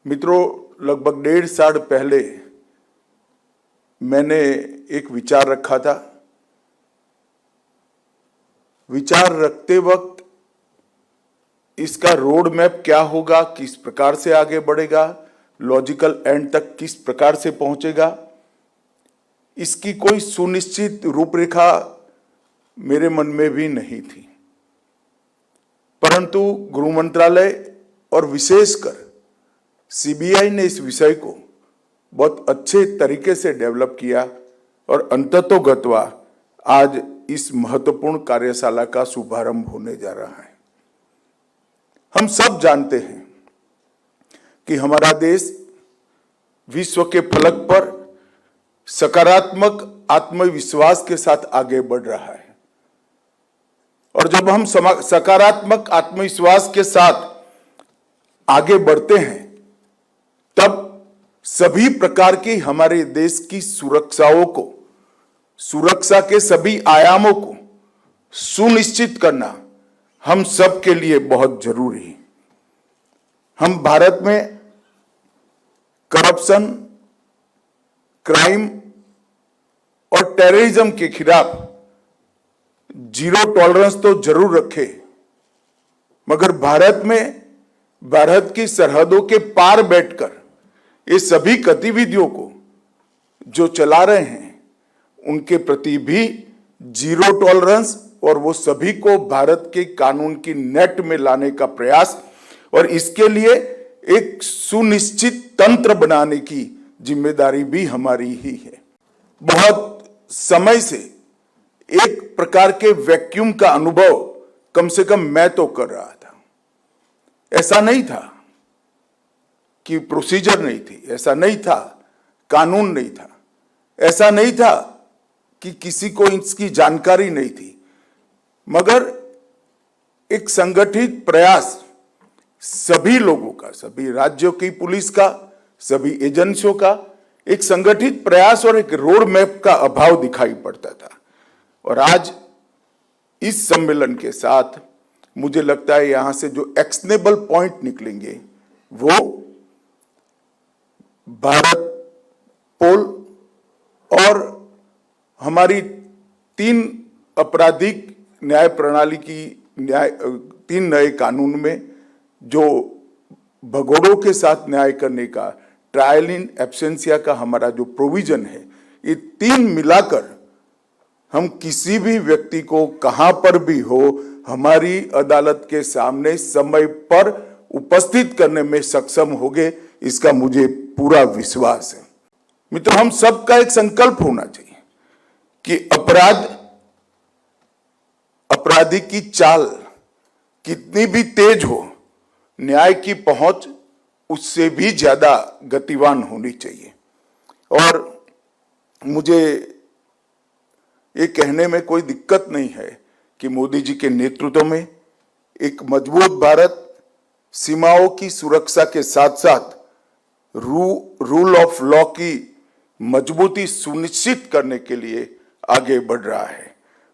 मित्रों, लगभग 1.5 साल पहले मैंने एक विचार रखा था। विचार रखते वक्त इसका रोड मैप क्या होगा, किस प्रकार से आगे बढ़ेगा, लॉजिकल एंड तक किस प्रकार से पहुंचेगा, इसकी कोई सुनिश्चित रूपरेखा मेरे मन में भी नहीं थी। परंतु गृह मंत्रालय और विशेषकर सीबीआई ने इस विषय को बहुत अच्छे तरीके से डेवलप किया और अंततोगत्वा आज इस महत्वपूर्ण कार्यशाला का शुभारंभ होने जा रहा है। हम सब जानते हैं कि हमारा देश विश्व के फलक पर सकारात्मक आत्मविश्वास के साथ आगे बढ़ रहा है, और जब हम सकारात्मक आत्मविश्वास के साथ आगे बढ़ते हैं तब सभी प्रकार की हमारे देश की सुरक्षा के सभी आयामों को सुनिश्चित करना हम सब के लिए बहुत जरूरी है। हम भारत में करप्शन, क्राइम और टेररिज्म के खिलाफ जीरो टॉलरेंस तो जरूर रखे, मगर भारत की सरहदों के पार बैठकर ये सभी गतिविधियों को जो चला रहे हैं उनके प्रति भी जीरो टॉलरेंस और वो सभी को भारत के कानून की नेट में लाने का प्रयास, और इसके लिए एक सुनिश्चित तंत्र बनाने की जिम्मेदारी भी हमारी ही है। बहुत समय से एक प्रकार के वैक्यूम का अनुभव कम से कम मैं तो कर रहा था। ऐसा नहीं था कि प्रोसीजर नहीं थी, ऐसा नहीं था कानून नहीं था, ऐसा नहीं था कि किसी को इसकी जानकारी नहीं थी, मगर एक संगठित प्रयास सभी लोगों का, सभी राज्यों की पुलिस का, सभी एजेंसियों का एक संगठित प्रयास और एक रोड मैप का अभाव दिखाई पड़ता था। और आज इस सम्मेलन के साथ मुझे लगता है यहां से जो एक्शनेबल पॉइंट निकलेंगे वो भारत पोल और हमारी 3 आपराधिक न्याय प्रणाली की 3 नए कानून में जो भगोड़ों के साथ न्याय करने का ट्रायल इन एब्सेंसिया का हमारा जो प्रोविजन है, ये 3 मिलाकर हम किसी भी व्यक्ति को कहां पर भी हो हमारी अदालत के सामने समय पर उपस्थित करने में सक्षम होंगे, इसका मुझे पूरा विश्वास है। मित्रों, हम सबका एक संकल्प होना चाहिए कि अपराधी की चाल कितनी भी तेज हो, न्याय की पहुंच उससे भी ज्यादा गतिवान होनी चाहिए। और मुझे ये कहने में कोई दिक्कत नहीं है कि मोदी जी के नेतृत्व में एक मजबूत भारत सीमाओं की सुरक्षा के साथ साथ रूल ऑफ लॉ की मजबूती सुनिश्चित करने के लिए आगे बढ़ रहा है।